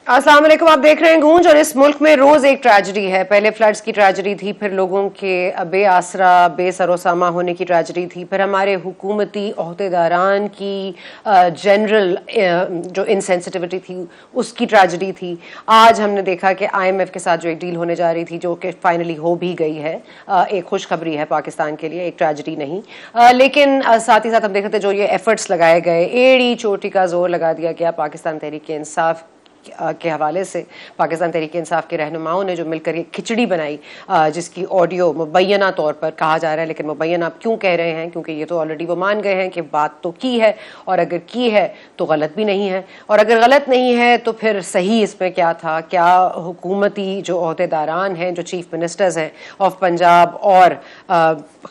अस्सलाम वालेकुम। आप देख रहे हैं गूंज और इस मुल्क में रोज एक ट्रेजेडी है। पहले फ्लड्स की ट्रेजेडी थी, फिर लोगों के बेआसरा बेसरोसामा होने की ट्रेजेडी थी, फिर हमारे हुकूमती ओहदेदारान की जनरल जो इनसेंसिटिविटी थी उसकी ट्रेजेडी थी। आज हमने देखा कि IMF के साथ जो एक डील होने जा रही थी जो कि फाइनली हो भी गई है, एक खुशखबरी है पाकिस्तान के लिए, एक ट्रेजेडी नहीं। लेकिन साथ ही साथ हम देख रहे थे जो ये एफर्ट्स लगाए गए, एड़ी चोटी का जोर लगा दिया गया पाकिस्तान तहरीक इंसाफ के हवाले से। पाकिस्तान तहरीक इंसाफ के रहनुमाओं ने जो मिलकर ये खिचड़ी बनाई, जिसकी ऑडियो मुबैना तौर पर कहा जा रहा है, लेकिन मुबैना आप क्यों कह रहे हैं, क्योंकि ये तो ऑलरेडी वो मान गए हैं कि बात तो की है, और अगर की है तो गलत भी नहीं है, और अगर गलत नहीं है तो फिर सही इसमें क्या था। क्या हुकूमती जो ओहदेदारान हैं, जो चीफ मिनिस्टर्स हैं ऑफ पंजाब और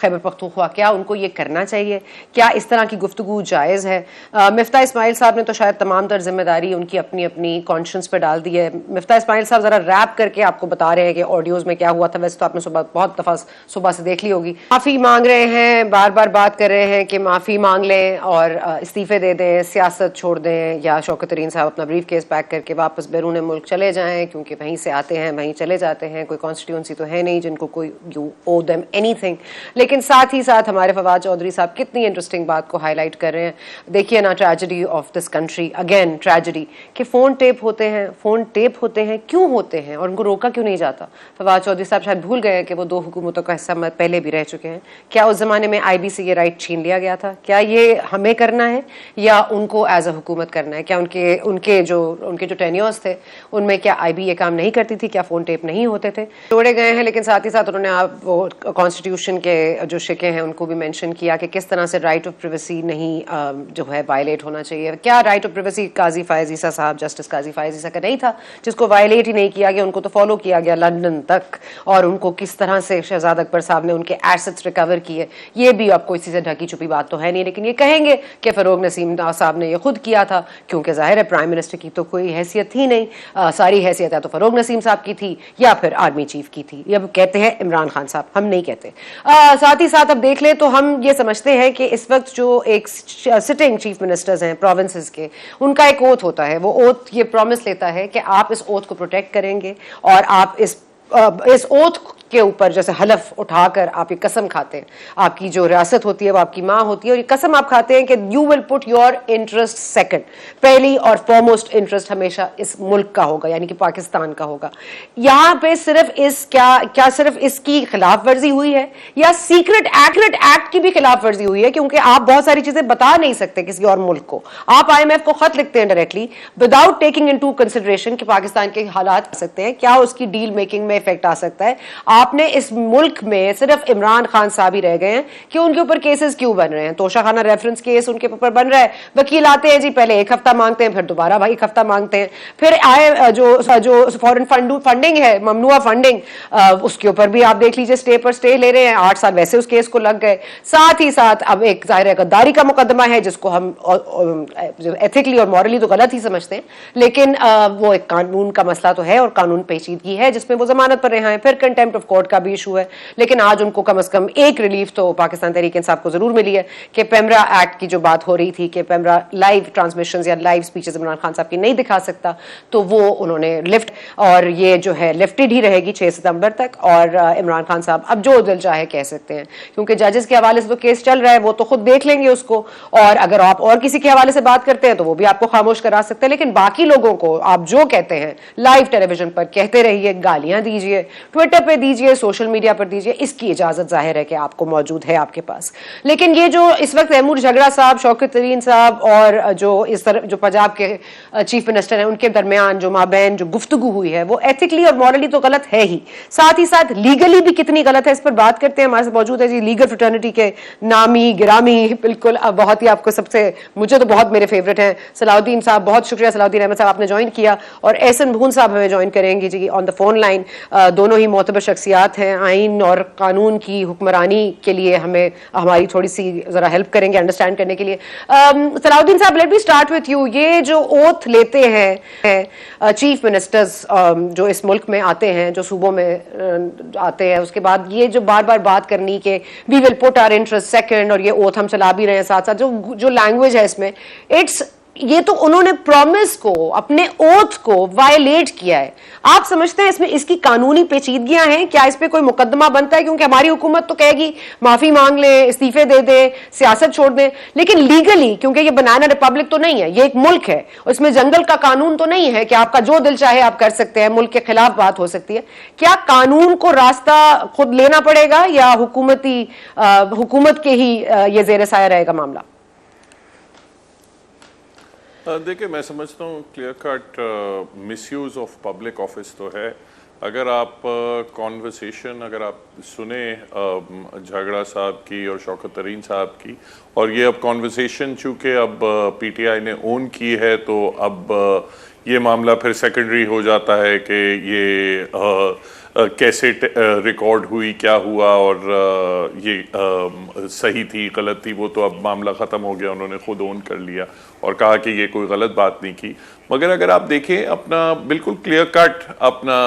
खैबर पख्तूनख्वा, क्या उनको ये करना चाहिए? क्या इस तरह की गुफ्तगू जायज़ है? मिफ्ता इस्माइल साहब ने तो शायद तमाम तर जिम्मेदारी उनकी अपनी अपनी कॉन्शियंस पे डाल दी है। मिफ्ता इस्माइल साहब जरा रैप करके आपको बता रहे हैं कि ऑडियोज में क्या हुआ था। वैसे तो आपने सुबह बहुत दफा सुबह से देख ली होगी। माफी मांग रहे हैं, बार बार बात कर रहे हैं कि माफी मांग लें और इस्तीफे दे दें, सियासत छोड़ दें, या शौकत तरीन साहब अपना ब्रीफ केस पैक करके वापस बैरून मुल्क चले जाएं, क्योंकि वहीं से आते हैं वहीं चले जाते हैं। कोई कॉन्स्टिट्यूंसी तो है नहीं जिनको कोई यू ओ देम एनीथिंग। लेकिन साथ ही साथ हमारे फवाद चौधरी साहब कितनी इंटरेस्टिंग बात को हाईलाइट कर रहे हैं। देखिए ना, tragedy of this country, again tragedy, कि फोन टेप होते हैं, फोन टेप होते हैं, क्यों होते हैं और उनको रोका क्यों नहीं जाता? फवाद चौधरी साहब शायद भूल गए कि वो दो हुकूमतों का हिस्सा पहले भी रह चुके हैं। क्या उस जमाने में IB से ये राइट छीन लिया गया था? क्या ये हमें करना है या उनको एज अ हुकूमत करना है? क्या उनके उनके जो टेन्योर्स थे उनमें क्या IB ये काम नहीं करती थी? क्या फोन टेप नहीं होते थे? जोड़े गए हैं, लेकिन साथ ही साथ उन्होंने आप वो कॉन्स्टिट्यूशन के जो शिके हैं उनको भी मेंशन किया कि किस तरह से राइट ऑफ प्रिवेसी नहीं जो है वायलेट होना चाहिए। क्या राइट ऑफ प्रिवेसी काजी फायज ईसा साहब, जस्टिस काजी फायज ईसा का नहीं था, जिसको वायलेट ही नहीं किया गया? उनको तो फॉलो किया गया लंदन तक, और उनको किस तरह से शहजाद अकबर साहब ने उनके एसेट्स रिकवर किए, ये भी आपको इसी से ढकी छुपी बात तो है नहीं। लेकिन ये कहेंगे कि फरोग नसीम साहब ने ये खुद किया था, क्योंकि जाहिर है प्राइम मिनिस्टर की तो कोई हैसियत ही नहीं। सारी हैसियत या तो फरोग नसीम साहब की थी या फिर आर्मी चीफ की थी। ये कहते हैं इमरान खान साहब, हम नहीं कहते। साथ ही साथ अब देख ले तो हम ये समझते हैं कि इस वक्त जो एक सिटिंग चीफ मिनिस्टर्स हैं प्रोविंसेस के, उनका एक ओथ होता है। वो ओथ ये प्रॉमिस लेता है कि आप इस ओथ को प्रोटेक्ट करेंगे और आप इस ओथ के ऊपर जैसे हलफ उठाकर आप ये कसम खाते हैं, आपकी जो रियासत होती है वो आपकी माँ होती है, और ये कसम आप खाते हैं कि you will put your interest second, पहली और फॉरमोस्ट इंटरेस्ट हमेशा इस मुल्क का होगा, यानी कि पाकिस्तान का होगा। यहाँ पे सिर्फ क्या सिर्फ इसकी खिलाफ वर्जी हुई है, या सीक्रेट एक्ट की भी खिलाफ वर्जी हुई है? क्योंकि आप बहुत सारी चीजें बता नहीं सकते किसी और मुल्क को। आप IMF को खत लिखते हैं directly without taking into consideration कि पाकिस्तान के हालात आ सकते हैं, क्या उसकी डील मेकिंग में इफेक्ट आ सकता है। आपने इस मुल्क में सिर्फ इमरान खान साहब ही रह गए हैं कि उनके ऊपर केसेस क्यों बन रहे हैं। तोशाखाना रेफरेंस केस उनके ऊपर बन रहा है, वकील आते हैं जी, पहले एक हफ्ता मांगते हैं, फिर दोबारा भाई एक हफ्ता मांगते हैं, फिर आए जो फॉरेन फंडिंग है, ममनुआ फंडिंग, उसके ऊपर भी आप देख लीजिए स्टे पर स्टे ले रहे हैं। 8 साल वैसे उस केस को लग गए। साथ ही साथ अब एक जाहिर गद्दारी का मुकदमा है, जिसको हम एथिकली और मॉरली तो गलत ही समझते हैं, लेकिन वो एक कानून का मसला तो है और कानून पेचीदगी है, जिसमें वो जमानत पर रहे हैं। फिर कंटेम्प्ट ऑफ कोर्ट का भी इशू है, लेकिन आज उनको कम से कम एक रिलीफ तो पाकिस्तान तहरीक इंसाफ को जरूर मिली है कि पेमरा एक्ट की जो बात हो रही थी कि पेमरा लाइव ट्रांसमिशन या लाइव स्पीचेस इमरान खान साहब की नहीं दिखा सकता, तो वो उन्होंने लिफ्ट, और ये जो है लिफ्टेड ही रहेगी 6 सितंबर तक। और इमरान खान साहब अब जो दिल चाहे कह सकते हैं, क्योंकि जजेस के हवाले से तो केस चल रहा है, वो तो खुद देख लेंगे उसको, और अगर आप और किसी के हवाले से बात करते हैं तो वो भी आपको खामोश करा सकते हैं। लेकिन बाकी लोगों को आप जो कहते हैं लाइव टेलीविजन पर कहते रहिए, गालियां दीजिए, ट्विटर पे दीजिए, सोशल मीडिया पर दीजिए, इसकी इजाजत जाहिर है कि आपको मौजूद है आपके पास। लेकिन ये जो इस वक्त तैमूर झगड़ा साहब, शौकत तरीन साहब और जो इस तरह जो पंजाब के चीफ मिनिस्टर हैं, उनके दरमियान जो माबैन जो गुफ्तगू हुई है, वो एथिकली और मॉरली तो गलत है ही, साथ ही साथ लीगली भी कितनी गलत है, इस पर बात करते हैं। हमारे साथ मौजूद है जी लीगल फ्रेटर्निटी के नामी गिरामी, बिल्कुल बहुत ही आपको सबसे, मुझे तो बहुत मेरे फेवरेट हैं, सलाउद्दीन साहब। बहुत शुक्रिया सलाउद्दीन अहमद साहब, आपने ज्वाइन किया, और एहसन भून साहब हमें ज्वाइन करेंगे जी ऑन द फोन लाइन। दोनों ही मोतबर शख्सियात हैं, आइन और कानून की हुक्मरानी के लिए हमें हमारी थोड़ी सी जरा हेल्प करेंगे अंडरस्टैंड करने के लिए। सलाउद्दीन साहब, let me start with you. ये जो ओथ लेते हैं चीफ मिनिस्टर्स जो इस मुल्क में आते हैं, जो सूबों में आते हैं, उसके बाद ये जो बार बार बात करनी कि we will put our interest second, और ये ओथ हम चला भी रहे हैं साथ साथ, जो लैंग्वेज है इसमें, इट्स ये तो उन्होंने प्रॉमिस को, अपने ओथ को वायलेट किया है। आप समझते हैं इसमें इसकी कानूनी पेचीदगियां हैं? क्या इस पे कोई मुकदमा बनता है? क्योंकि हमारी हुकूमत तो कहेगी माफी मांग ले, इस्तीफे दे दे, सियासत छोड़ दे, लेकिन लीगली, क्योंकि ये बनाना रिपब्लिक तो नहीं है, ये एक मुल्क है, इसमें जंगल का कानून तो नहीं है कि आपका जो दिल चाहे आप कर सकते हैं, मुल्क के खिलाफ बात हो सकती है। क्या कानून को रास्ता खुद लेना पड़ेगा या हुकूमत के ही ये जेर साया रहेगा मामला? देखिए, मैं समझता हूँ clear cut misuse of public office तो है। अगर आप कॉन्वर्सेशन अगर आप सुने झगड़ा साहब की और शौकत तरीन साहब की, और ये अब कॉन्वर्सेशन चूँकि अब पीटीआई ने ओन की है, तो अब ये मामला फिर सेकेंडरी हो जाता है कि ये कैसे रिकॉर्ड हुई, क्या हुआ और ये सही थी गलत थी, वो तो अब मामला ख़त्म हो गया। उन्होंने खुद ओन कर लिया और कहा कि ये कोई गलत बात नहीं की। मगर अगर आप देखें अपना बिल्कुल क्लियर कट अपना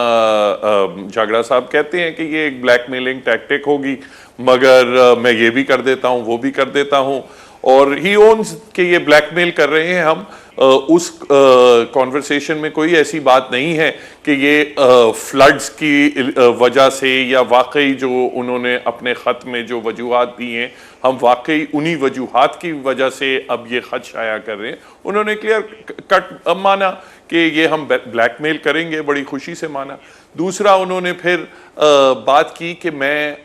झगड़ा साहब कहते हैं कि ये एक ब्लैकमेलिंग टैक्टिक होगी, मगर मैं ये भी कर देता हूँ, वो भी कर देता हूँ, और ही ओन्स कि ये ब्लैकमेल कर रहे हैं हम। उस कॉन्वर्सेशन में कोई ऐसी बात नहीं है कि ये फ्लड्स की वजह से, या वाकई जो उन्होंने अपने ख़त में जो वजूहात दी हैं, हम वाकई उन्हीं वजूहात की वजह से अब ये ख़त शाया कर रहे हैं। उन्होंने क्लियर कट माना कि ये हम ब्लैकमेल करेंगे, बड़ी खुशी से माना। दूसरा, उन्होंने फिर बात की कि मैं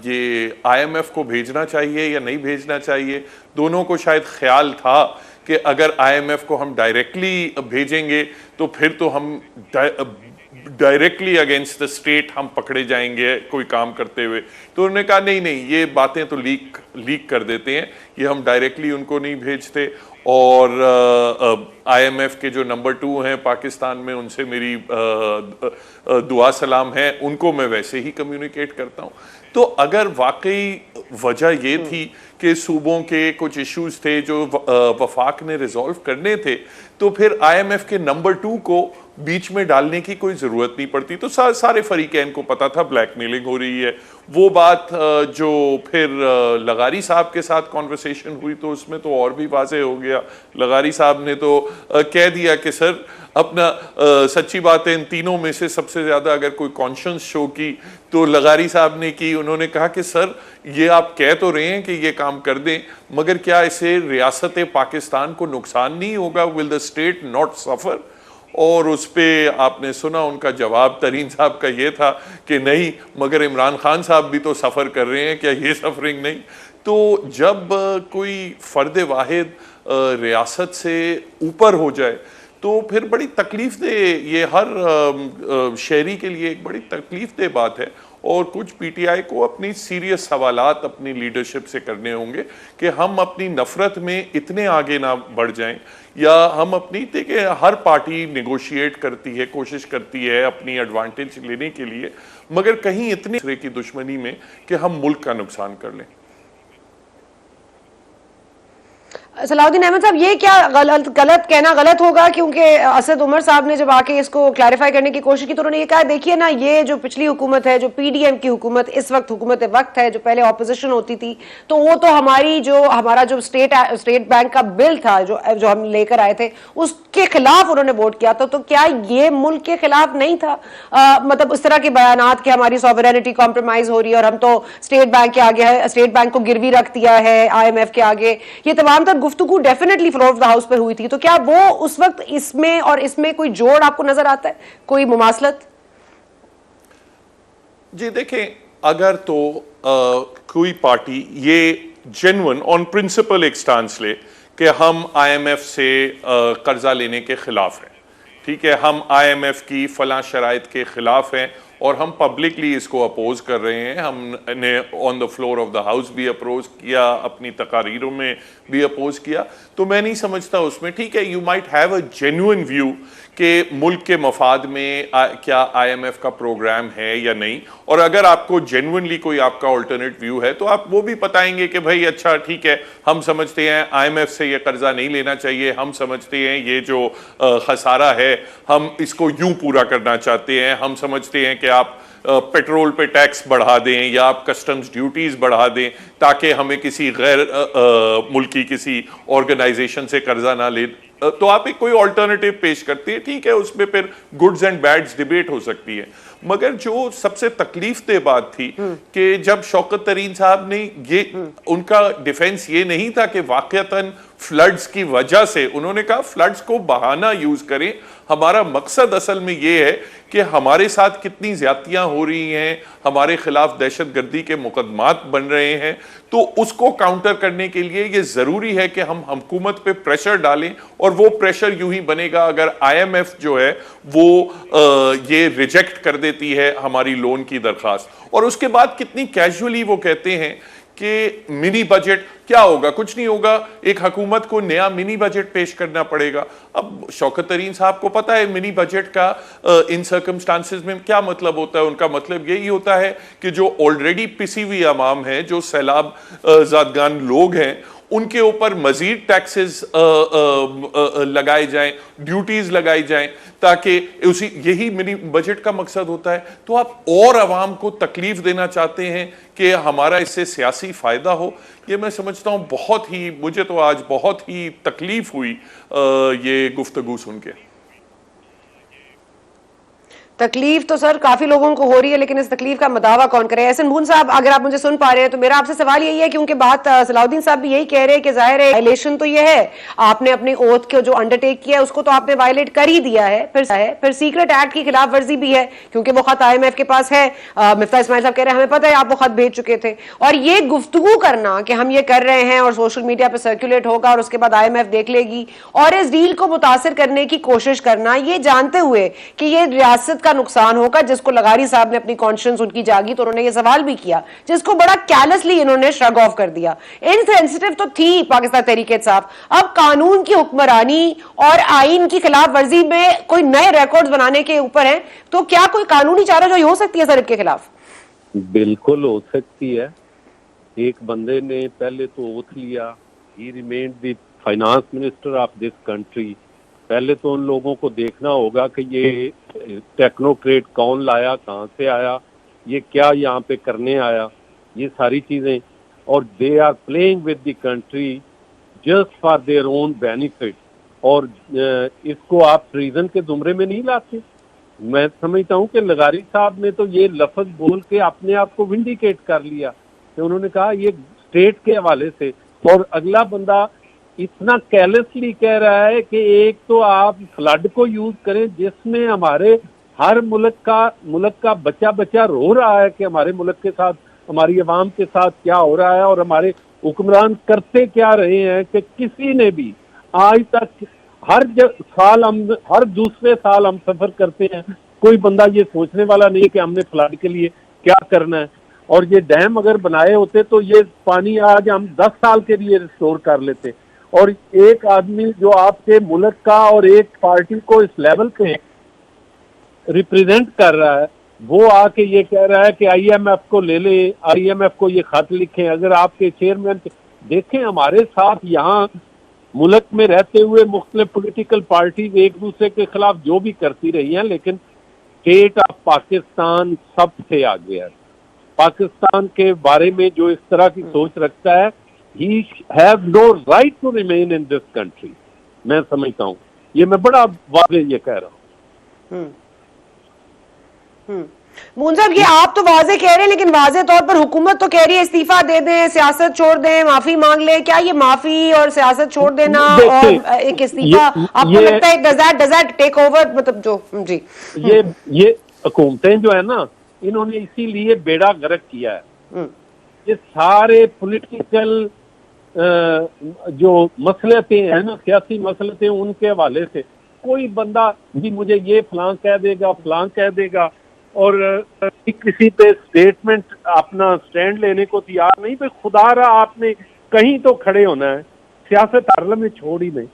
ये IMF को भेजना चाहिए या नहीं भेजना चाहिए। दोनों को शायद ख्याल था कि अगर IMF को हम डायरेक्टली भेजेंगे तो फिर तो हम डायरेक्टली अगेंस्ट द स्टेट हम पकड़े जाएंगे कोई काम करते हुए। तो उन्होंने कहा नहीं नहीं, ये बातें तो लीक कर देते हैं, ये हम डायरेक्टली उनको नहीं भेजते। और IMF के जो नंबर 2 हैं पाकिस्तान में, उनसे मेरी दुआ सलाम है, उनको मैं वैसे ही कम्युनिकेट करता हूँ। तो अगर वाकई वजह ये थी कि सूबों के कुछ इश्यूज थे जो वफाक ने रिजॉल्व करने थे, तो फिर IMF के नंबर 2 को बीच में डालने की कोई ज़रूरत नहीं पड़ती। तो सारे फरीकैन को पता था ब्लैकमेलिंग हो रही है। वो बात जो फिर लगारी साहब के साथ कॉन्वर्सेशन हुई, तो उसमें तो और भी वाज़े हो गया। लगारी साहब ने तो कह दिया कि सर अपना सच्ची बात है, इन तीनों में से सबसे ज़्यादा अगर कोई कॉन्शियस शो की तो लगारी साहब ने की। उन्होंने कहा कि सर ये आप कह तो रहे हैं कि ये काम कर दें, मगर क्या इससे रियासत पाकिस्तान को नुकसान नहीं होगा? विल द स्टेट नॉट सफ़र? और उस पर आपने सुना उनका जवाब तरीन साहब का ये था कि नहीं, मगर इमरान खान साहब भी तो सफ़र कर रहे हैं, क्या ये सफरिंग नहीं? तो जब कोई फ़र्द वाहिद रियासत से ऊपर हो जाए तो फिर बड़ी तकलीफ दे, ये हर शहरी के लिए एक बड़ी तकलीफ दे बात है। और कुछ पीटीआई को अपनी सीरियस सवालात अपनी लीडरशिप से करने होंगे कि हम अपनी नफरत में इतने आगे ना बढ़ जाएं, या हम अपनी, देखिए हर पार्टी निगोशिएट करती है, कोशिश करती है अपनी एडवांटेज लेने के लिए, मगर कहीं इतने दूसरे की दुश्मनी में कि हम मुल्क का नुकसान कर लें। सलाउद्दीन अहमद साहब, ये क्या गलत कहना गलत होगा? क्योंकि असद उमर साहब ने जब आके इसको क्लैरिफाई करने की कोशिश की तो उन्होंने ये कहा, देखिए ना, ये जो पिछली हुकूमत है, जो PDM की हुकूमत इस वक्त हुकूमत वक्त है, जो पहले ऑपोजिशन होती थी, तो वो तो हमारा जो स्टेट बैंक का बिल था जो हम लेकर आए थे, उसके खिलाफ उन्होंने वोट किया था। तो क्या ये मुल्क के खिलाफ नहीं था? मतलब उस तरह के बयानात कि हमारी सॉवरेनिटी कॉम्प्रोमाइज हो रही है और हम तो स्टेट बैंक के आगे है, स्टेट बैंक को गिरवी रख दिया है IMF के आगे, ये तमाम तर गुफ्तगू definitely floor of the house पर हुई थी। तो क्या वो उस वक्त इसमें और इसमें कोई जोड़ आपको नजर आता है, कोई मुमासलत? जी देखें, अगर तो कोई पार्टी ये जेन्युइन ऑन प्रिंसिपल एक स्टांस ले कि हम IMF से कर्जा लेने के खिलाफ हैं, ठीक है, हम IMF की फलां शराइत के खिलाफ हैं और हम पब्लिकली इसको अपोज कर रहे हैं, हमने on the floor of the house भी अपोज किया, अपनी तकारीरों में भी अपोज किया, तो मैं नहीं समझता उसमें, ठीक है, you might have a genuine view कि मुल्क के मफाद में क्या IMF का प्रोग्राम है या नहीं, और अगर आपको जेन्युइनली कोई आपका ऑल्टरनेट व्यू है तो आप वो भी बताएंगे कि भाई अच्छा ठीक है, हम समझते हैं IMF से ये कर्जा नहीं लेना चाहिए, हम समझते हैं ये जो खसारा है हम इसको यूं पूरा करना चाहते हैं, हम समझते हैं कि आप पेट्रोल पे टैक्स बढ़ा दें या आप कस्टम्स ड्यूटीज बढ़ा दें ताकि हमें किसी गैर मुल्की किसी ऑर्गेनाइजेशन से कर्जा ना ले, तो आप एक कोई ऑल्टरनेटिव पेश करती है, ठीक है, उसमें फिर गुड्स एंड बैड्स डिबेट हो सकती है। मगर जो सबसे तकलीफ दे बात थी कि जब शौकत तरीन साहब ने ये उनका डिफेंस ये नहीं था कि वाकईतन फ्लड्स की वजह से, उन्होंने कहा फ्लड्स को बहाना यूज करें, हमारा मकसद असल में ये है कि हमारे साथ कितनी ज्यादतियां हो रही हैं, हमारे खिलाफ दहशतगर्दी के मुकदमात बन रहे हैं, तो उसको काउंटर करने के लिए ये जरूरी है कि हम हुकूमत पे प्रेशर डालें, और वो प्रेशर यूं ही बनेगा अगर IMF जो है वो ये रिजेक्ट कर देती है हमारी लोन की दरखास्त। और उसके बाद कितनी कैजुअली वो कहते हैं कि मिनी बजट क्या होगा, कुछ नहीं होगा, एक हुकूमत को नया मिनी बजट पेश करना पड़ेगा। अब शौकत तरीन साहब को पता है मिनी बजट का इन सर्कमस्टांसेस में क्या मतलब होता है। उनका मतलब यही होता है कि जो ऑलरेडी पिसी हुई अवाम है, जो सैलाब ज़ादगान लोग हैं, उनके ऊपर मजीद टैक्सेस लगाए जाएं, ड्यूटीज लगाई जाएं, ताकि उसी यही मिनी बजट का मकसद होता है। तो आप और अवाम को तकलीफ देना चाहते हैं कि हमारा इससे सियासी फायदा हो, ये मैं समझता हूं बहुत ही, मुझे तो आज बहुत ही तकलीफ हुई ये गुफ्तगू सुन के। तकलीफ तो सर काफी लोगों को हो रही है, लेकिन इस तकलीफ का मदावा कौन करे। एहसन बून साहब, अगर आप मुझे सुन पा रहे हैं तो मेरा आपसे सवाल यही है, क्योंकि बात सलाउद्दीन साहब भी यही कह रहे हैं कि जाहिर है वायलेशन तो ये है, आपने अपनी ओथ को जो अंडरटेक किया है उसको तो आपने वायलेट कर ही दिया है, फिर सीक्रेट एक्ट की खिलाफ वर्जी भी है, क्योंकि वो खत IMF के पास है। मिफ्ता इस्माइल साहब कह रहे हैं हमें पता है आप वो खत भेज चुके थे, और ये गुफ्तगू करना कि हम ये कर रहे हैं और सोशल मीडिया पर सर्कुलेट होगा और उसके बाद IMF देख लेगी, और इस डील को मुतासिर करने की कोशिश करना, ये जानते हुए कि ये रियासत का नुकसान होगा, जिसको लगारी साहब ने अपनी कॉन्शियंस उनकी जागी तो उन्होंने ये सवाल भी किया, जिसको बड़ा कैलसली इन्होंने श्रग ऑफ कर दिया। इनसेंसिटिव तो थी पाकिस्तान तहरीक इंसाफ, अब कानून की हुक्मरानी और आइन की खिलाफ वर्जी में कोई नए रिकॉर्ड्स बनाने के ऊपर है, तो क्या कोई कानूनी चाराजोई हो सकती है सर के खिलाफ? बिल्कुल हो सकती है। एक बंदे ने पहले तो ओथ लिया, ही remained the finance minister of this country. पहले तो उन लोगों को देखना होगा कि ये टेक्नोक्रेट कौन लाया, कहाँ से आया, ये क्या यहाँ पे करने आया, ये सारी चीजें, और they are playing with the country just for their own benefit, और इसको आप ट्रीजन के जुमरे में नहीं लाते। मैं समझता हूँ कि लगारी साहब ने तो ये लफ्ज बोल के अपने आप को विंडिकेट कर लिया कि उन्होंने कहा ये स्टेट के हवाले से, और अगला बंदा इतना कैलेसली कह रहा है कि एक तो आप फ्लड को यूज करें जिसमें हमारे हर मुल्क का बच्चा बच्चा रो रहा है कि हमारे मुल्क के साथ, हमारी अवाम के साथ क्या हो रहा है और हमारे हुक्मरान करते क्या रहे हैं, कि किसी ने भी आज तक हर दूसरे साल हम सफर करते हैं, कोई बंदा ये सोचने वाला नहीं कि हमने फ्लड के लिए क्या करना है, और ये डैम अगर बनाए होते तो ये पानी आज हम 10 साल के लिए रिस्टोर कर लेते। और एक आदमी जो आपके मुल्क का और एक पार्टी को इस लेवल पे रिप्रेजेंट कर रहा है, वो आके ये कह रहा है कि IMF को ले ले, IMF को ये खत लिखें। अगर आपके चेयरमैन देखें, हमारे साथ यहाँ मुल्क में रहते हुए मुख्तलिफ पॉलिटिकल पार्टीज एक दूसरे के खिलाफ जो भी करती रही हैं, लेकिन स्टेट ऑफ पाकिस्तान सबसे आगे है। पाकिस्तान के बारे में जो इस तरह की सोच रखता है, he have no right to remain in this country। मैं समझता हूँ, ये मैं बड़ा वाज़े ये कह रहा हूँ। मून साहब, ये आप तो वाजे कह रहे हैं, लेकिन वाजे तौर पर हुकूमत तो कह रही है इस्तीफा दे दें, सियासत छोड़ दें, माफी मांग लें। क्या ये माफी और सियासत छोड़ देना और एक इस्तीफा आपको लगता है डज दैट टेक ओवर, मतलब जो जी ये हुकूमतें जो है ना, इन्होंने इसीलिए बेड़ा गर्क किया है। ये सारे पॉलिटिकल जो मसलतें हैं ना, सियासी मसलतें, उनके हवाले से कोई बंदा भी मुझे ये फलां कह देगा और किसी पे स्टेटमेंट अपना स्टैंड लेने को तैयार नहीं। भाई खुदा रहा, आपने कहीं तो खड़े होना है, सियासत हरल में छोड़ ही नहीं।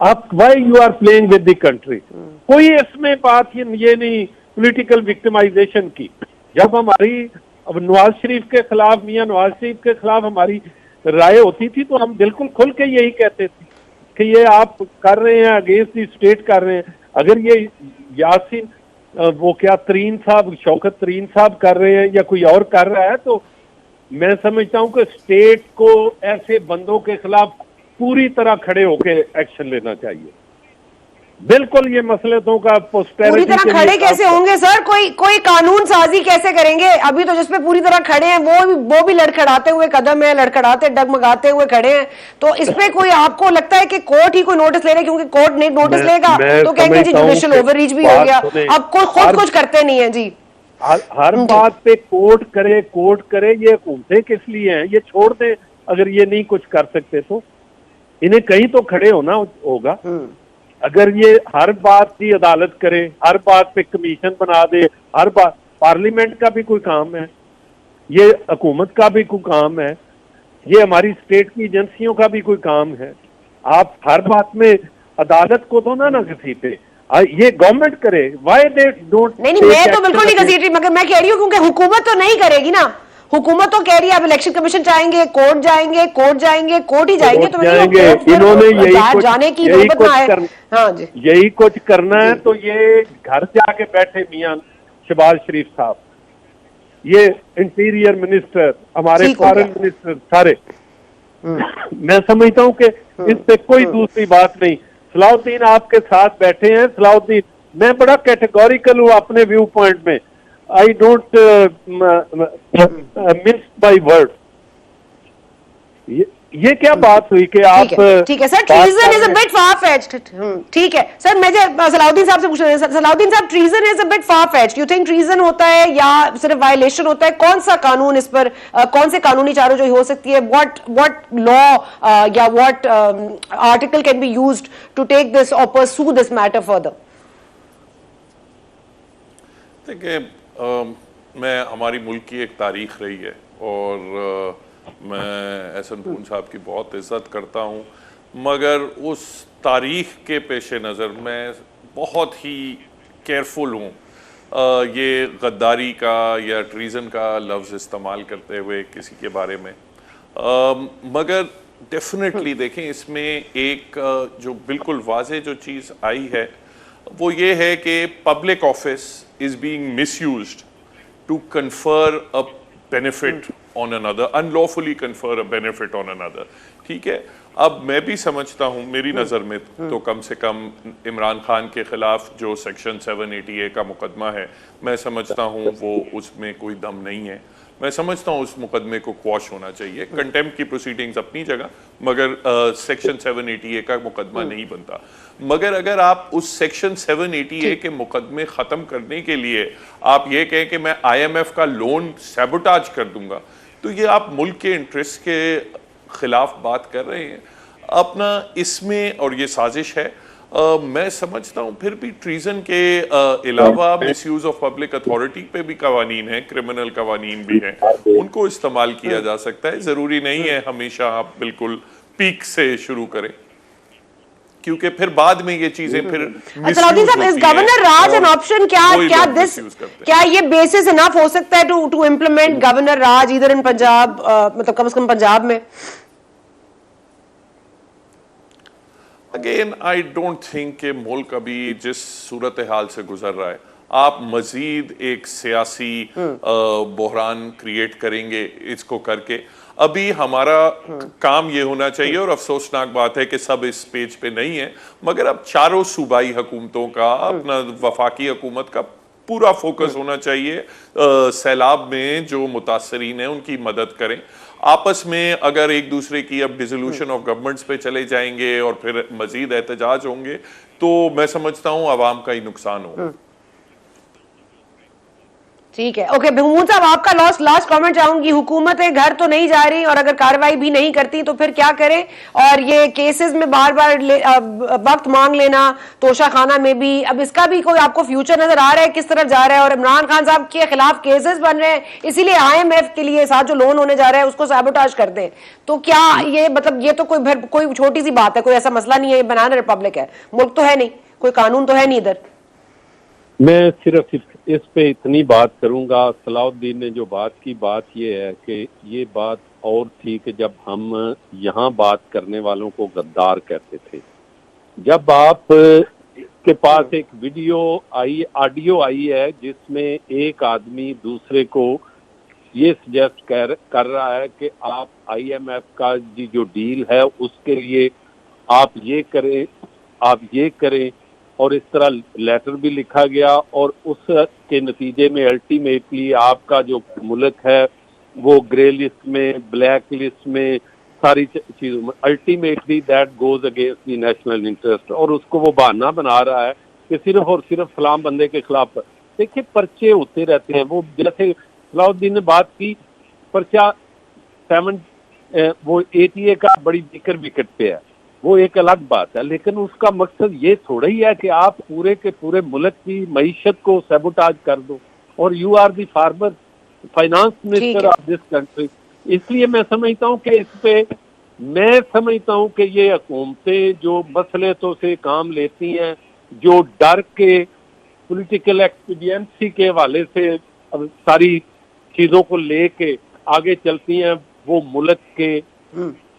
आप why you are playing with the country, कोई इसमें बात ये नहीं पॉलिटिकल विक्टिमाइजेशन की। जब हमारी अब नवाज शरीफ के खिलाफ, मियां नवाज शरीफ के खिलाफ हमारी राय होती थी तो हम बिल्कुल खुल के यही कहते थे कि ये आप कर रहे हैं, अगेंस्ट द स्टेट कर रहे हैं। अगर ये यासीन वो क्या तरीन साहब, शौकत तरीन साहब कर रहे हैं या कोई और कर रहा है, तो मैं समझता हूं कि स्टेट को ऐसे बंदों के खिलाफ पूरी तरह खड़े होकर एक्शन लेना चाहिए। बिल्कुल ये मसलतों का पूरी पोस्टेरिटी तरह के खड़े लिए कैसे होंगे सर? कोई कानून साजी कैसे करेंगे? अभी तो जिसपे पूरी तरह खड़े हैं वो भी लड़खड़ाते हुए कदम है, लड़खड़ाते डगमगाते हुए खड़े हैं। तो इसपे कोई आपको लगता है कि कोर्ट ही कोई नोटिस ले रहे? क्योंकि कोर्ट नहीं नोटिस लेगा मैं तो कहेंगे जी समझता हूं जुडिशियल कि ओवररीच भी हो गया। सुने, अब कोई खुद कुछ करते नहीं है जी। हर बात पे कोर्ट करे, ये हुकूमतें किस लिए हैं? ये छोड़ दे, अगर ये नहीं कुछ कर सकते तो इन्हें कहीं तो खड़े होना होगा। अगर ये हर बात की अदालत करे, हर बात पे कमीशन बना दे, हर बात, पार्लियामेंट का भी कोई काम है, ये हुकूमत का भी कोई काम है, ये हमारी स्टेट की एजेंसियों का भी कोई काम है। आप हर बात में अदालत को तो ना घसीटे, ये गवर्नमेंट करे। Why they don't? नहीं, मैं तो बिल्कुल नहीं घसीट रही, मगर मैं कह रही हूँ क्योंकि हुकूमत तो नहीं करेगी ना। हुकूमत तो कह रही है अब इलेक्शन कमीशन चाहेंगे, कोर्ट जाएंगे, कोर्ट ही जाएंगे। तो इन्होंने यही जाने की नौबत ना आए। हाँ जी, यही कुछ करना है तो ये घर जाके बैठे मियां शहबाज शरीफ साहब, ये इंटीरियर मिनिस्टर, हमारे फॉरेन मिनिस्टर सारे, मैं समझता हूं कि इस पे कोई दूसरी बात नहीं। सलाउद्दीन आपके साथ बैठे हैं। सलाउद्दीन, मैं बड़ा कैटेगोरिकल हूं अपने व्यू पॉइंट में। I don't miss by word. ये क्या बात हुई कि आप? ठीक है sir, treason is a bit far fetched. ठीक है सर, मैं सलाउद्दीन साहब से पूछ रहे हैं। सलाउद्दीन साहब, treason is a bit far fetched. You think treason होता है या सिर्फ वायलेशन होता है? कौन सा कानून इस पर, कौन से कानूनी चाराजोई हो सकती है? व्हाट लॉ या what article can be used to take this और परस्यू दिस मैटर फर्दर? देखिए, मैं, हमारी मुल्क की एक तारीख रही है और मैं एहसन पून साहब की बहुत इज़्ज़त करता हूँ, मगर उस तारीख के पेश नज़र मैं बहुत ही केयरफुल हूँ ये गद्दारी का या ट्रीज़न का लफ्ज़ इस्तेमाल करते हुए किसी के बारे में। मगर डेफिनेटली देखें, इसमें एक जो बिल्कुल वाज़े जो चीज़ आई है वो ये है कि public office is being misused to confer a benefit on another, unlawfully confer a benefit on another। ठीक है, अब मैं भी समझता हूँ, मेरी नज़र में तो कम से कम इमरान खान के खिलाफ जो सेक्शन 780A का मुकदमा है, मैं समझता हूँ वो उसमें कोई दम नहीं है। मैं समझता हूँ उस मुकदमे को क्वॉश होना चाहिए। कंटेम्प्ट की प्रोसीडिंग्स अपनी जगह, मगर सेक्शन 780A का मुकदमा नहीं बनता। मगर अगर आप उस सेक्शन 780A के मुकदमे ख़त्म करने के लिए आप ये कहें कि मैं IMF का लोन सैबोटाज कर दूंगा, तो ये आप मुल्क के इंटरेस्ट के खिलाफ बात कर रहे हैं अपना इसमें, और ये साजिश है। मैं समझता हूँ फिर भी ट्रीजन के अलावा मिसयूज ऑफ पब्लिक अथॉरिटी पे भी कवानीन हैं, क्रिमिनल कवानीन भी हैं, उनको इस्तेमाल किया जा सकता है। ज़रूरी नहीं है हमेशा आप बिल्कुल पीक से शुरू करें, क्योंकि फिर बाद में ये चीजें फिर सलाउद्दीन साहब, is governor Raj an option? क्या ये बेसिस इनफ हो सकता है टू इम्प्लीमेंट गवर्नर राज इधर इन पंजाब, मतलब कम से कम पंजाब में? अगेन, आई डोंट थिंक कि मुल्क अभी जिस सूरत हाल से गुजर रहा है आप मजीद एक सियासी बहरान क्रिएट करेंगे इसको करके। अभी हमारा काम ये होना चाहिए, और अफसोसनाक बात है कि सब इस पेज पे नहीं है, मगर अब चारों सूबाई हुकूमतों का, अपना वफाकी हुकूमत का पूरा फोकस होना चाहिए सैलाब में जो मुतासरीन हैं उनकी मदद करें। आपस में अगर एक दूसरे की अब डिसोल्यूशन ऑफ गवर्नमेंट्स पे चले जाएंगे और फिर मजीद एहतजाज होंगे तो मैं समझता हूँ आवाम का ही नुकसान होगा। ठीक है, ओके महमूद साहब, आपका लास्ट कमेंट चाहूंगी। हुकूमतें घर तो नहीं जा रही और अगर कार्रवाई भी नहीं करती तो फिर क्या करें? और ये केसेस में बार बार वक्त मांग लेना, तोशा खाना में भी, अब इसका भी कोई आपको फ्यूचर नजर आ रहा है किस तरफ जा रहा है? और इमरान खान साहब के खिलाफ केसेस बन रहे हैं, इसीलिए IMF के लिए साथ जो लोन होने जा रहा है उसको सैबोटाज कर दें, तो क्या ये मतलब ये तो कोई छोटी सी बात है, कोई ऐसा मसला नहीं है, बनाना रिपब्लिक है, मुल्क तो है नहीं, कोई कानून तो है नहीं इधर। मैं सिर्फ इस पे इतनी बात करूंगा, सलाउद्दीन ने जो बात की, बात ये है कि ये बात और थी कि जब हम यहाँ बात करने वालों को गद्दार कहते थे, जब आप उसके पास एक ऑडियो आई है जिसमें एक आदमी दूसरे को ये सजेस्ट कर रहा है कि आप IMF का जो डील है उसके लिए आप ये करें, और इस तरह लेटर भी लिखा गया, और उसके नतीजे में अल्टीमेटली आपका जो मुल्क है वो ग्रे लिस्ट में, ब्लैक लिस्ट में, सारी चीजों में ultimately that goes against the national interest, और उसको वो बहाना बना रहा है कि सिर्फ और सिर्फ फलाम बंदे के खिलाफ। देखिए पर्चे होते रहते हैं, वो जैसे सलाउद्दीन ने बात की, पर्चा 88 का बड़ी बिकर विकेट पे है, वो एक अलग बात है, लेकिन उसका मकसद ये थोड़ा ही है कि आप पूरे के पूरे मुल्क की मईशत को सैबोटाज कर दो, और you are the former finance minister of this country. इसलिए मैं समझता हूँ कि ये हुकूमतें जो मसलहतों से काम लेती हैं, जो डर के पॉलिटिकल एक्सपीडियंसी के हवाले से अब सारी चीजों को लेके आगे चलती हैं, वो मुल्क के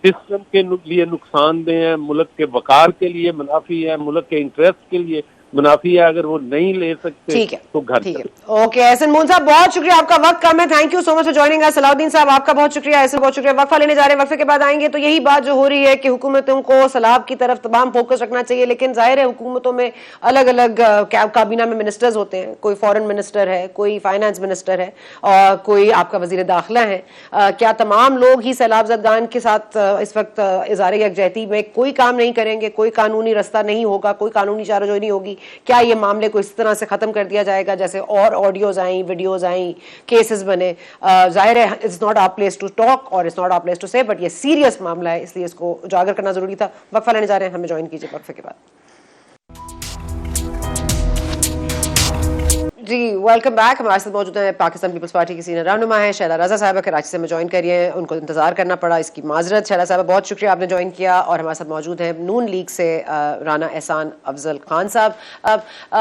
सिस्टम के लिए नुकसानदेह है, मुल्क के वकार के लिए मुनाफी है, मुल्क के इंटरेस्ट के लिए मुनाफी है। अगर वो नहीं ले सकते ठीक है, तो घर ठीक है। ओके एहसन मोहन साहब, बहुत शुक्रिया, आपका वक्त कम है, thank you so much for joining us. Salahuddin साहब आपका बहुत शुक्रिया, ऐसे बहुत शुक्रिया। वक्फा लेने जा रहे हैं, वक्फे के बाद आएंगे। तो यही बात जो हो रही है कि हुकूमतों को सलाब की तरफ तमाम फोकस रखना चाहिए, लेकिन जाहिर है हुकूमतों में अलग अलग काबीना में मिनिस्टर्स होते हैं, कोई फॉरेन मिनिस्टर है, कोई फाइनेंस मिनिस्टर है, और कोई आपका वजीर दाखिला है। क्या तमाम लोग ही सैलाब ज़दगान के साथ इस वक्त इज़हार यकजहती में कोई काम नहीं करेंगे, कोई कानूनी रास्ता नहीं होगा, कोई कानूनी चाराजोई नहीं होगी? क्या ये मामले को इस तरह से खत्म कर दिया जाएगा जैसे और ऑडियोज आई, वीडियोज आई, केसेस बने? जाहिर है it's not our place to talk और it's not our place to say, but ये सीरियस मामला है, इसलिए इसको उजागर करना जरूरी था। वक्फा लेने जा रहे हैं, हमें ज्वाइन कीजिए वक्फे के बाद। जी वेलकम बैक। हमारे साथ मौजूद हैं पाकिस्तान पीपल्स पार्टी की सीनियर रहनुमा है शैला रजा साहबा, कराची से हमें ज्वाइन करिए, उनको इंतजार करना पड़ा, इसकी माजरत। शैला साहबा बहुत शुक्रिया आपने ज्वाइन किया। और हमारे साथ मौजूद हैं नून लीग से राना एहसान अफजल खान साहब।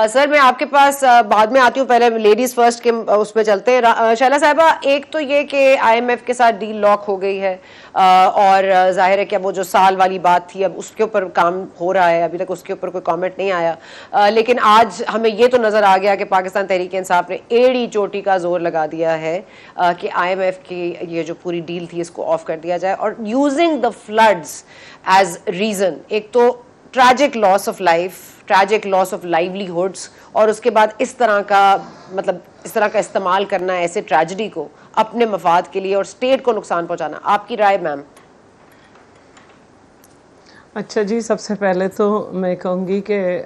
सर मैं आपके पास बाद में आती हूँ, पहले लेडीज फर्स्ट के उस पर चलते हैं। शैला साहबा, एक तो ये कि IMF के साथ डील लॉक हो गई है, और जाहिर है कि अब वो जो साल वाली बात थी अब उसके ऊपर काम हो रहा है, अभी तक उसके ऊपर कोई कॉमेंट नहीं आया। लेकिन आज हमें ये तो नजर आ गया कि पाकिस्तान तहरीक इंसाफ ने एड़ी चोटी का जोर लगा दिया है कि IMF की ये जो पूरी डील थी इसको ऑफ कर दिया जाए, और using the floods as reason. एक तो tragic loss of life, tragic loss of livelihoods, और उसके बाद इस तरह का इस्तेमाल करना ऐसे ट्रेजेडी को अपने मफाद के लिए और स्टेट को नुकसान पहुंचाना। आपकी राय मैम? अच्छा जी, सबसे पहले तो मैं कहूँगी कि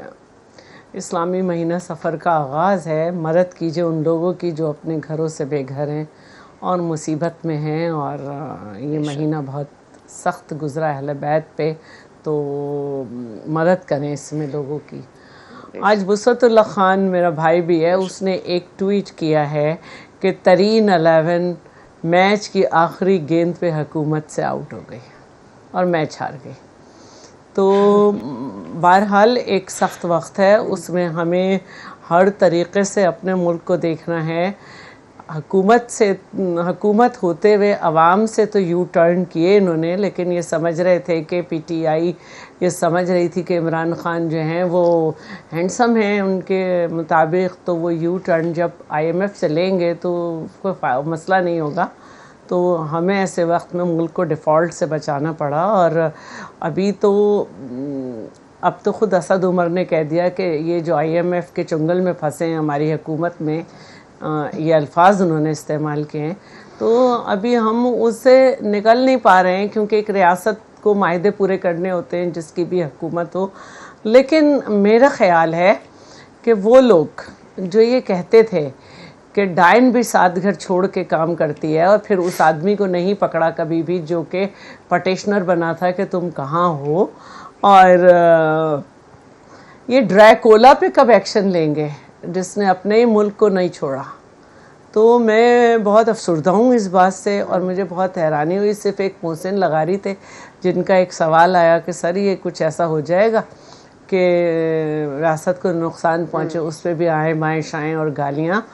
इस्लामी महीना सफ़र का आगाज़ है। मदद कीजिए उन लोगों की जो अपने घरों से बेघर हैं और मुसीबत में हैं, और ये महीना बहुत सख्त गुज़रा अहले बैत पे, तो मदद करें इसमें लोगों की। आज बुसरतुल्लाह खान मेरा भाई भी है, उसने एक ट्वीट किया है कि तरीन 11 मैच की आखिरी गेंद पे हुकूमत से आउट हो गई और मैच हार गई। तो बहरहाल एक सख्त वक्त है, उसमें हमें हर तरीक़े से अपने मुल्क को देखना है। हुकूमत होते हुए अवाम से तो यू टर्न किए इन्होंने, लेकिन ये समझ रहे थे कि PTI ये समझ रही थी कि इमरान खान जो हैं वो हैंडसम हैं उनके मुताबिक, तो वो यू टर्न जब IMF से लेंगे तो कोई मसला नहीं होगा। तो हमें ऐसे वक्त में मुल्क को डिफ़ॉल्ट से बचाना पड़ा। और अभी तो अब तो ख़ुद असद उमर ने कह दिया कि ये जो IMF के चुंगल में फंसे हैं हमारी हुकूमत में, ये अल्फाज उन्होंने इस्तेमाल किए हैं। तो अभी हम उससे निकल नहीं पा रहे हैं, क्योंकि एक रियासत को माहदे पूरे करने होते हैं जिसकी भी हुकूमत हो। लेकिन मेरा ख़्याल है कि वो लोग जो ये कहते थे कि डायन भी साथ घर छोड़ के काम करती है, और फिर उस आदमी को नहीं पकड़ा कभी भी जो कि पटिशनर बना था कि तुम कहाँ हो, और ये ड्रैकोला पे कब एक्शन लेंगे जिसने अपने ही मुल्क को नहीं छोड़ा। तो मैं बहुत अफसरदा हूँ इस बात से, और मुझे बहुत हैरानी हुई। सिर्फ एक मोहसिन लगारी थे जिनका एक सवाल आया कि सर ये कुछ ऐसा हो जाएगा कि रियासत को नुकसान पहुँचे, उस पर भी आए बाएँ शाएँ और गालियाँ।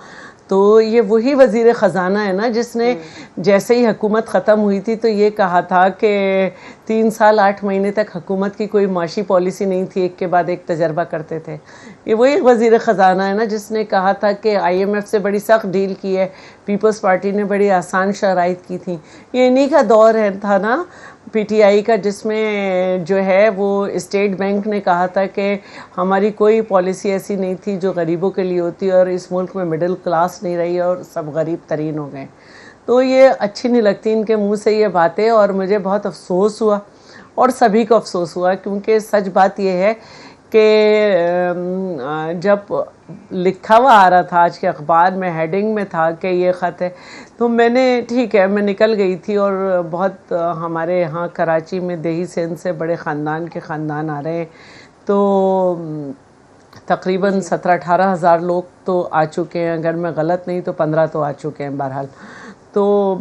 तो ये वही वज़ीर ख़जाना है ना जिसने जैसे ही हुकूमत ख़त्म हुई थी तो ये कहा था कि 3 साल 8 महीने तक हुकूमत की कोई माशी पॉलिसी नहीं थी, एक के बाद एक तजर्बा करते थे। ये वही वज़ीर ख़जाना है ना जिसने कहा था कि IMF से बड़ी सख्त डील की है, पीपल्स पार्टी ने बड़ी आसान शराइत की थी। ये इन्हीं का दौर है था ना PTI का, जिसमें जो है वो स्टेट बैंक ने कहा था कि हमारी कोई पॉलिसी ऐसी नहीं थी जो गरीबों के लिए होती, और इस मुल्क में मिडिल क्लास नहीं रही और सब गरीब तरीन हो गए। तो ये अच्छी नहीं लगती इनके मुंह से ये बातें, और मुझे बहुत अफसोस हुआ और सभी को अफसोस हुआ, क्योंकि सच बात ये है कि जब लिखा हुआ आ रहा था आज के अखबार में, हेडिंग में था कि ये ख़त है, तो मैंने ठीक है मैं निकल गई थी। और बहुत हमारे यहाँ कराची में देही सिंध से बड़े ख़ानदान के ख़ानदान आ रहे हैं, तो तकरीबन 17-18 हज़ार लोग तो आ चुके हैं, अगर मैं गलत नहीं तो 15 तो आ चुके हैं बहरहाल। तो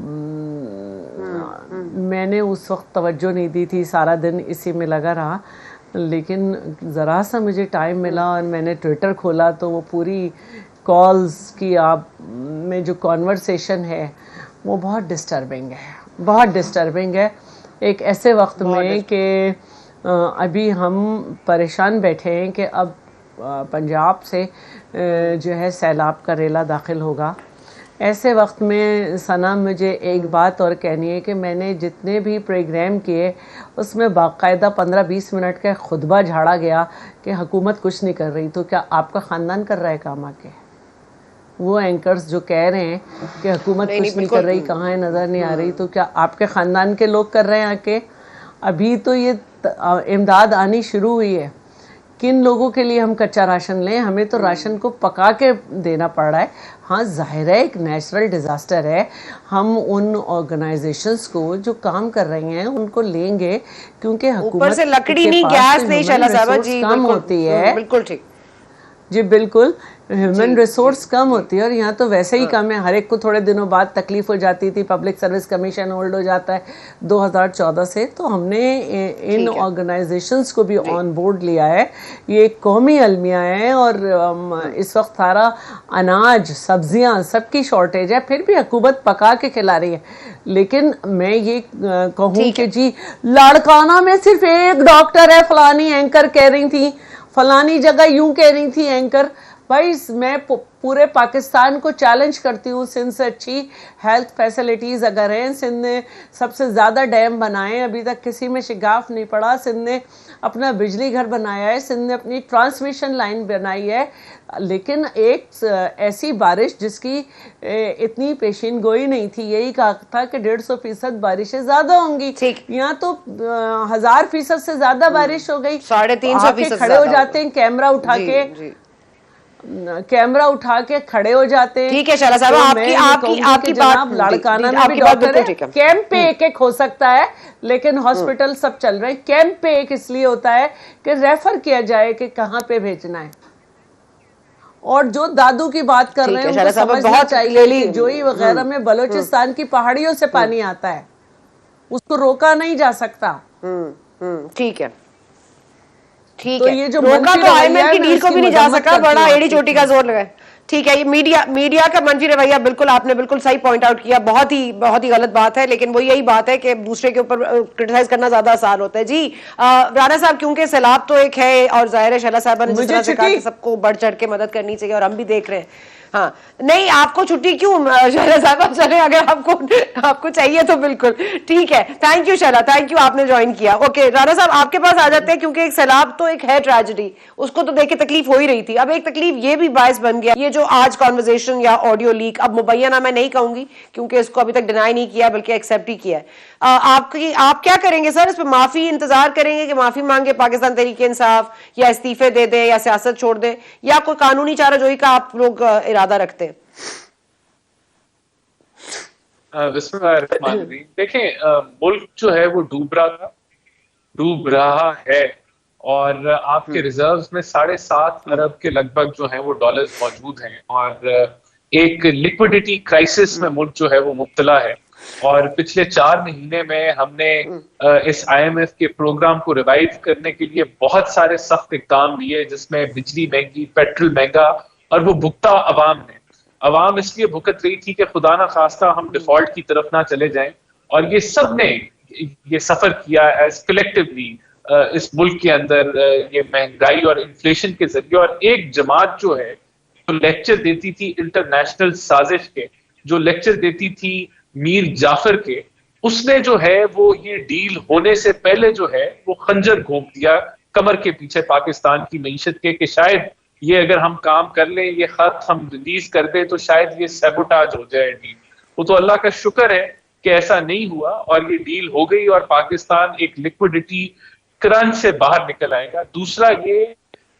मैंने उस वक्त तवज्जो नहीं दी थी, सारा दिन इसी में लगा रहा, लेकिन ज़रा सा मुझे टाइम मिला और मैंने ट्विटर खोला तो वो पूरी कॉल्स की आप में जो कॉन्वर्सेशन है वो बहुत डिस्टर्बिंग है, बहुत डिस्टर्बिंग है। एक ऐसे वक्त में कि अभी हम परेशान बैठे हैं कि अब पंजाब से जो है सैलाब का रेला दाखिल होगा। ऐसे वक्त में सना मुझे एक बात और कहनी है कि मैंने जितने भी प्रोग्राम किए उसमें बाकायदा 15-20 मिनट का खुतबा झाड़ा गया कि हुकूमत कुछ नहीं कर रही। तो क्या आपका ख़ानदान कर रहा है काम आके? वो एंकर्स जो कह रहे हैं कि हुकूमत कुछ नहीं कर रही, कहाँ है, नज़र नहीं आ रही, तो क्या आपके ख़ानदान के लोग कर रहे हैं आके? अभी तो ये इमदाद आनी शुरू हुई है। किन लोगों के लिए हम कच्चा राशन लें? हमें तो राशन को पका के देना पड़ रहा है। हाँ, जाहिर है एक नेचुरल डिज़ास्टर है, हम उन ऑर्गेनाइजेशंस को जो काम कर रही हैं उनको लेंगे, क्योंकि हुकूमत से लकड़ी नहीं, गैस नहीं, शैला साहबा जी कम होती है। बिल्कुल ठीक जी बिल्कुल, ह्यूमन रिसोर्स कम होती है, और यहाँ तो वैसे ही कम है। हर एक को थोड़े दिनों बाद तकलीफ हो जाती थी, पब्लिक सर्विस कमीशन होल्ड हो जाता है 2014 से। तो हमने इन ऑर्गेनाइजेशंस को भी ऑन बोर्ड लिया है। ये एक कौमी अलमिया है, और इस वक्त सारा अनाज, सब्जियाँ, सबकी शॉर्टेज है, फिर भी हुकूमत पका के खिला रही है। लेकिन मैं ये कहूँ कि जी लाड़काना में सिर्फ एक डॉक्टर है, फलानी एंकर कह रही थी, फलानी जगह यूं कह रही थी एंकर। भाई मैं पूरे पाकिस्तान को चैलेंज करती हूँ, सिंध से अच्छी हेल्थ फैसिलिटीज़ अगर हैं, सिंध ने सबसे ज़्यादा डैम बनाए, अभी तक किसी में शिगाफ नहीं पड़ा। सिंध ने अपना बिजली घर बनाया है, सिंध ने अपनी ट्रांसमिशन लाइन बनाई है, लेकिन एक ऐसी बारिश जिसकी इतनी पेशीन गोई नहीं थी। यही कहा था कि 150% बारिशें ज़्यादा होंगी, यहाँ तो 1000% से ज़्यादा बारिश हो गई। 350% खड़े हो जाते हैं, कैमरा उठा के खड़े हो जाते हैं। ठीक है शैला साहब, आपकी बात लाड़काना में भी डॉक्टर है, कैंप पे एक हो सकता है, लेकिन हॉस्पिटल सब चल रहे हैं। कैंप पे एक इसलिए होता है कि रेफर किया जाए कि कहाँ पे भेजना है। और जो दादू की बात कर रहे हैं उनको समझना चाहिए कि जोई वगैरह में बलोचिस्तान की पहाड़ियों से पानी आता है, उसको रोका नहीं जा सकता। ठीक है, ठीक तो है, ये जो रोका तो IMF की डील को भी नहीं जा सका, बड़ा एड़ी चोटी का जोर लगा। ठीक है, ये मीडिया का मंफी रवैया, बिल्कुल आपने बिल्कुल सही पॉइंट आउट किया, बहुत ही गलत बात है। लेकिन वो यही बात है कि दूसरे के ऊपर क्रिटिसाइज करना ज्यादा आसान होता है। जी राणा साहब, क्योंकि सैलाब तो एक है, और जाहिर है शैला साहब ने जिस तरह से कहा कि सबको बढ़ चढ़ के मदद करनी चाहिए, और हम भी देख रहे हैं। हाँ, नहीं आपको छुट्टी क्यों शैला साहब, चले अगर आपको चाहिए तो बिल्कुल ठीक है। Thank you Shaila, thank you, आपने ज्वाइन किया। ओके राणा साहब, आपके पास आ जाते हैं, क्योंकि एक सैलाब तो एक है ट्रेजेडी, उसको तो देख के तकलीफ हो ही रही थी। अब एक तकलीफ ये भी बायस बन गया, ये जो आज कॉन्वर्सेशन या ऑडियो लीक, अब मुबैना मैं नहीं कहूंगी क्योंकि इसको अभी तक डिनाई नहीं किया बल्कि एक्सेप्ट ही किया है। आप क्या करेंगे सर इस पर? माफी इंतजार करेंगे कि माफी मांगे पाकिस्तान तहरीक इंसाफ, या इस्तीफे दे दे, या सियासत छोड़ दे, या कोई कानूनी चाराजोई का आप लोग इरादा रखते हैं? देखें, मुल्क जो है वो डूब रहा है, और आपके रिजर्व्स में 7.5 अरब के लगभग जो है वो डॉलर्स मौजूद हैं, और एक लिक्विडिटी क्राइसिस में मुल्क जो है वो मुब्तला है। और पिछले 4 महीने में हमने इस IMF के प्रोग्राम को रिवाइव करने के लिए बहुत सारे सख्त इक़दाम लिए, जिसमें बिजली महंगी, पेट्रोल महंगा, और वो भुगता अवाम ने। अवाम इसलिए भुगत रही थी कि खुदा ना खास्ता हम डिफॉल्ट की तरफ ना चले जाएं, और ये सब ने ये सफर किया एज कलेक्टिवली इस मुल्क के अंदर ये महंगाई और इन्फ्लेशन के जरिए। और एक जमात जो है जो लेक्चर देती थी इंटरनेशनल साजिश के, जो लेक्चर देती थी मीर जाफर के, उसने जो है वो ये डील होने से पहले जो है वो खंजर घोंप दिया कमर के पीछे पाकिस्तान की मईशत के, कि शायद ये अगर हम काम कर लें, ये खत हम रिलीज कर दें, तो शायद ये सैबोटाज हो जाए डील। वो तो अल्लाह का शुक्र है कि ऐसा नहीं हुआ और ये डील हो गई और पाकिस्तान एक लिक्विडिटी क्रंच से बाहर निकल आएगा। दूसरा ये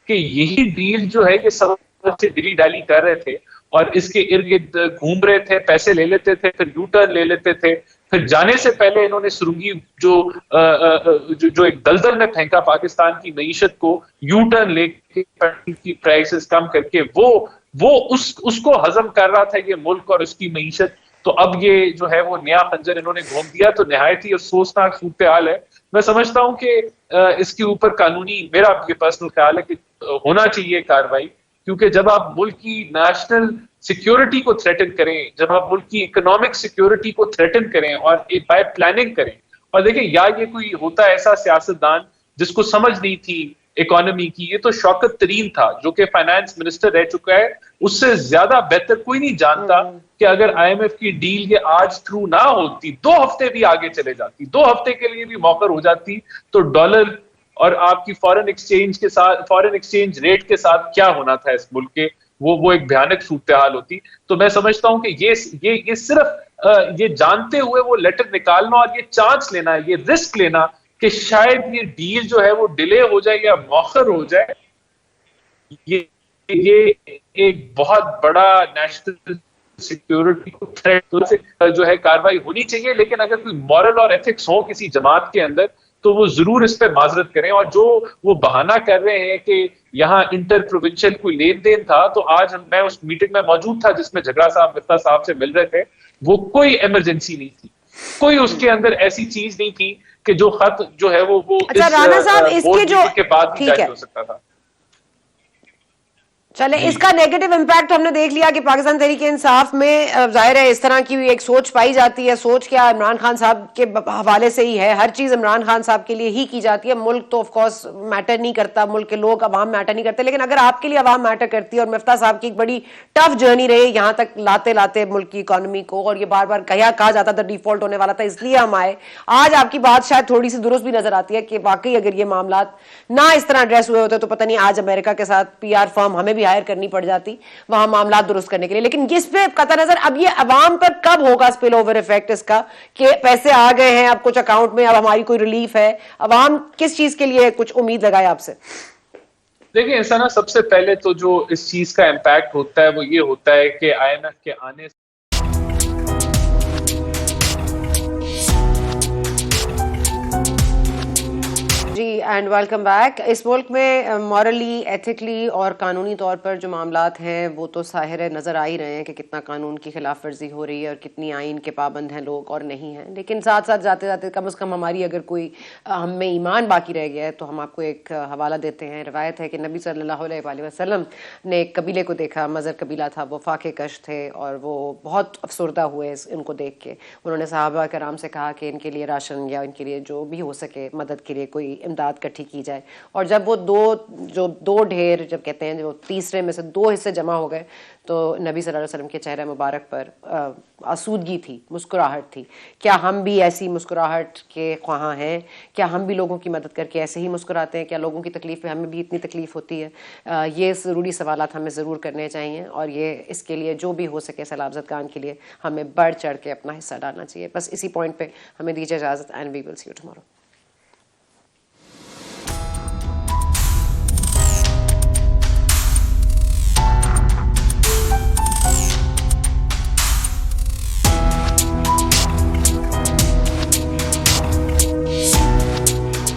कि यही डील जो है ये सब से दिली डाली कर रहे थे और इसके इर्द गिर्द घूम रहे थे, पैसे ले लेते थे, फिर यू टर्न ले लेते थे, फिर जाने से पहले इन्होंने सुरंगी जो एक दलदल में फेंका पाकिस्तान की मईशत को, यू टर्न लेके की प्राइसेस कम करके वो उसको हजम कर रहा था ये मुल्क और उसकी मईशत। तो अब ये जो है वो नया खंजर इन्होंने घोंप दिया, तो निहायत ही अफसोसनाक सूरत हाल है। मैं समझता हूं कि इसके ऊपर कानूनी, मेरा ये पर्सनल ख्याल है कि होना चाहिए कार्रवाई, क्योंकि जब आप मुल्क की नेशनल सिक्योरिटी को थ्रेटन करें, जब आप मुल्क की इकोनॉमिक सिक्योरिटी को थ्रेटन करें और बाय प्लानिंग करें, और देखिए या ये कोई होता ऐसा सियासतदान जिसको समझ नहीं थी इकोनॉमी की, ये तो शौकत तरीन था जो कि फाइनेंस मिनिस्टर रह चुका है, उससे ज्यादा बेहतर कोई नहीं जानता कि अगर IMF की डील ये आज थ्रू ना होती, 2 हफ्ते भी आगे चले जाती, 2 हफ्ते के लिए भी मौका हो जाती, तो डॉलर और आपकी फॉरेन एक्सचेंज के साथ, फॉरेन एक्सचेंज रेट के साथ क्या होना था इस मुल्क के, वो एक भयानक सूरत हाल होती। तो मैं समझता हूं कि ये सिर्फ ये जानते हुए वो लेटर निकालना और ये चांस लेना, ये रिस्क लेना कि शायद ये डील जो है वो डिले हो जाए या मौखर हो जाए, ये एक बहुत बड़ा नेशनल सिक्योरिटी को थ्रेट से जो है कार्रवाई होनी चाहिए। लेकिन अगर कोई मॉरल और एथिक्स हो किसी जमात के अंदर, तो वो जरूर इस पे माजरत करें। और जो वो बहाना कर रहे हैं कि यहाँ इंटर प्रोविंशियल कोई लेन देन था, तो आज मैं उस मीटिंग में मौजूद था जिसमें झगड़ा साहब मिफ्ता साहब से मिल रहे थे, वो कोई इमरजेंसी नहीं थी, कोई उसके अंदर ऐसी चीज नहीं थी कि जो खत जो है वो अच्छा राना साहब, इसके जो के बाद ठीक है हो सकता था। चले, इसका नेगेटिव इम्पैक्ट हमने देख लिया कि पाकिस्तान तहरीक इंसाफ में जाहिर है इस तरह की एक सोच पाई जाती है। सोच क्या इमरान खान साहब के हवाले से ही है, हर चीज इमरान खान साहब के लिए ही की जाती है। मुल्क तो ऑफ कोर्स मैटर नहीं करता, मुल्क के लोग अवाम मैटर नहीं करते, लेकिन अगर आपके लिए अवाम मैटर करती है, और मिफ्ता साहब की एक बड़ी टफ जर्नी रही यहाँ तक लाते लाते मुल्क की इकोनॉमी को, और ये बार बार कहा जाता था डिफॉल्ट होने वाला था इसलिए हम आए। आज आपकी बात शायद थोड़ी सी दुरुस्त भी नजर आती है कि वाकई अगर ये मामला ना इस तरह एड्रेस हुए होते तो पता नहीं आज अमेरिका के साथ PR फर्म हमें भी हायर करनी पड़ जाती वहां मामला दुरुस्त करने के लिए। लेकिन इस पे कतई नजर अब ये अवाम पर कब होगा स्पिल ओवर इफेक्ट इसका, कि पैसे आ गए हैं अब कुछ अकाउंट में, अब हमारी कोई रिलीफ है, अवाम किस चीज के लिए कुछ उम्मीद लगाए आपसे? देखिए ऐसा ना, सबसे पहले तो जो इस चीज का इम्पैक्ट होता है वो ये होता है कि IMF के आने से जी एंड वेलकम बैक। इस मुल्क में मॉरली, एथिकली और कानूनी तौर पर जो मामलात हैं वो तो ज़ाहिर नज़र आ ही रहे हैं कि कितना कानून की खिलाफ वर्जी हो रही है और कितनी आइन के पाबंद हैं लोग और नहीं हैं। लेकिन साथ साथ जाते जाते कम से कम हमारी अगर कोई हम में ईमान बाकी रह गया है तो हम आपको एक हवाला देते हैं। रवायत है कि नबी सल्लल्लाहु अलैहि वसल्लम ने एक कबीले को देखा, मज़र कबीला था, वो फाके कश थे और वो बहुत अफसरदा हुए इनको देख के। उन्होंने सहाबा कराम से कहा कि इनके लिए राशन या इनके लिए जो भी हो सके मदद के लिए कोई इमदाद इकट्ठी की जाए। और जब वो दो ढेर जब कहते हैं जो तीसरे में से 2 हिस्से जमा हो गए तो नबी सल्लल्लाहु अलैहि वसल्लम के चेहरे मुबारक पर आसूदगी थी, मुस्कुराहट थी। क्या हम भी ऐसी मुस्कुराहट के ख्वाहां हैं? क्या हम भी लोगों की मदद करके ऐसे ही मुस्कुराते हैं? क्या लोगों की तकलीफ में हमें भी इतनी तकलीफ होती है? ये ज़रूरी सवालात हमें ज़रूर करने चाहिए और ये इसके लिए जो भी हो सके सैलाब ज़दगान के लिए हमें बढ़ चढ़ के अपना हिस्सा डालना चाहिए। बस इसी पॉइंट पे हमें दीजिए इजाज़त and we will see you tomorrow.